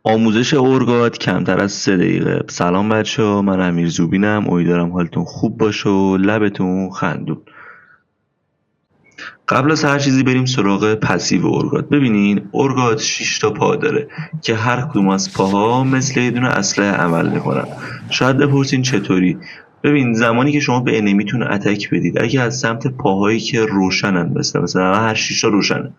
آموزش اورگاد کمتر از 3 دقیقه. سلام بچه‌ها، من امیر زوبینم. امیدوارم حالتون خوب باشه و لبتون خندون. قبل از هر چیزی بریم سراغ پسیو اورگاد. ببینین اورگاد 6 تا پا داره که هر کدوم از پاها مثل یه دونه اسلحه عمل میکنن. شاید بپرسین چطوری؟ ببین زمانی که شما به انمیتون اتک بدید، اگه از سمت پاهایی که روشنن، مثلا هر 6 تا روشنه،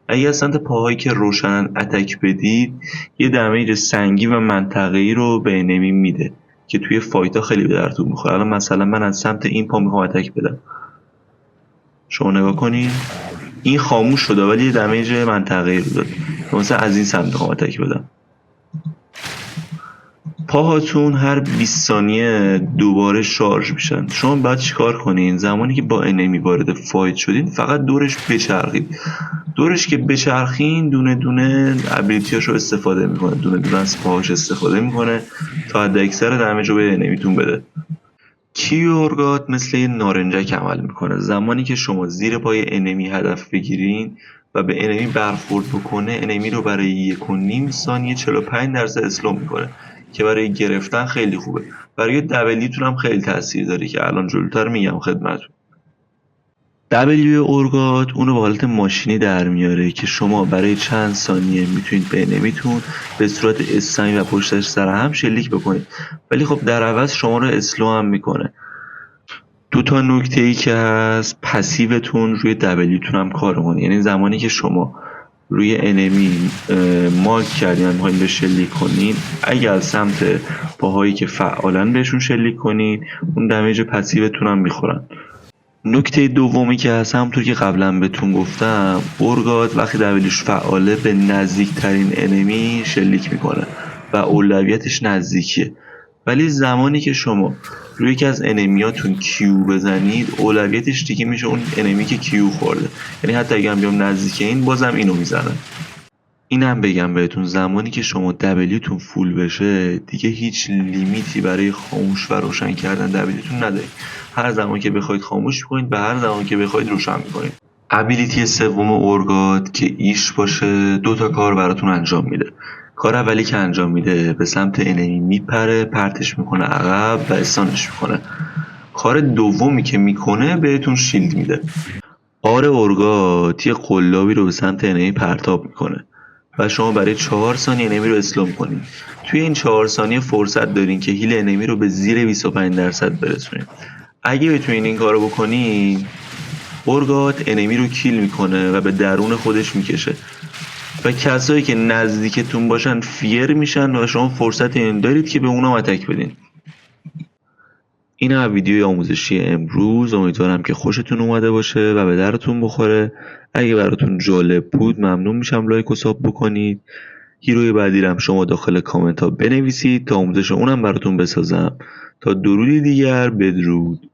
اگه از سمت پاهایی که روشنن اتک بدید، یه دمیج سنگی و منطقه‌ای رو به انمی میده که توی فایتا خیلی به درتون میخوره. الان مثلا من از سمت این پا میخوام اتک بدم، شما نگاه کنین این خاموش شده ولی یه دمیج منطقه‌ای رو داد. مثلا از این سمت میخوام اتک بدم. پاهاتون هر 20 ثانیه دوباره شارژ میشن. شما باید چیکار کنین؟ زمانی که با انمی وارد فایت شدین فقط دورش بچرخید. دورش که بچرخین دونه دونه ابیلیتیاشو استفاده میکنه، دونه دونه از پاهاش استفاده میکنه تا حد اکثر دمیج رو به انمیتون بده. کیورگات مثل یه نارنجک عمل میکنه. زمانی که شما زیر پای انمی هدف بگیرین و به انمی برخورد بکنه، انمی رو برای 1.5 ثانیه 45% اسلو میکنه که برای گرفتن خیلی خوبه. برای دبلیتون هم خیلی تاثیر داره که الان جلوتر میگم خدمتتون. دبلیو اورگات اونو به حالت ماشینی در میاره که شما برای چند ثانیه میتونید به انمیتون به صورت اسنای و پشتش سر هم شلیک بکنید، ولی خب در عوض شما رو اسلو هم میکنه. دو تا نکته ای که هست، پسیوتون روی دبلیوتون هم کار کنه. یعنی زمانی که شما روی انمی مارک کردین و میخواین به شلیک کنین، اگه از سمت پاهایی که فعالن بهشون شلیک کنین، اون دمیج پسیوتون هم میخورن. نکته دومی که هست، همونطور که قبلا بهتون گفتم، اورگاد وقتی دبلیوش فعاله به نزدیکترین انمی شلیک میکنه و اولویتش نزدیکیه. ولی زمانی که شما روی یکی از انمیاتون کیو بزنید، اولویتش دیگه میشه اون انمی که کیو خورده. یعنی حتی اگه هم بیام نزدیک این، بازم اینو میزنن. اینم بگم بهتون، زمانی که شما دبلیوتون فول بشه دیگه هیچ لیمیتی برای خاموش و روشن کردن دبلیوتون ندارید. هر زمان که بخواید خاموش میکنید و هر زمان که بخواید روشن میکنید. ابیلیتی سوم اورگاد که ایش باشه 2 تا کار براتون انجام میده. کار اولی که انجام میده، به سمت انمی میپره، پرتش میکنه عقب و استانش میکنه. کار دومی که میکنه، بهتون شیلد میده. آر اورگاد یه قلابی رو به سمت انمی پرتاب میکنه و شما برای 4 ثانیه انمی رو اسلو کنید. توی این 4 ثانیه فرصت دارین که هیل انمی رو به زیر 25% برسونید. اگه بتونین این کارو بکنین، اورگاد انمی رو کیل میکنه و به درون خودش میکشه و کسایی که نزدیکتون باشن فیر میشن و شما فرصت این دارید که به اونا اتک بدین. این هم ویدیوی آموزشی امروز. امیدوارم که خوشتون اومده باشه و به درتون بخوره. اگه براتون جالب بود ممنون میشم لایک و ساب بکنید. هیروی بعدی رو هم شما داخل کامنت ها بنویسید تا آموزش اونم براتون بسازم. تا درودی دیگر، بدرود.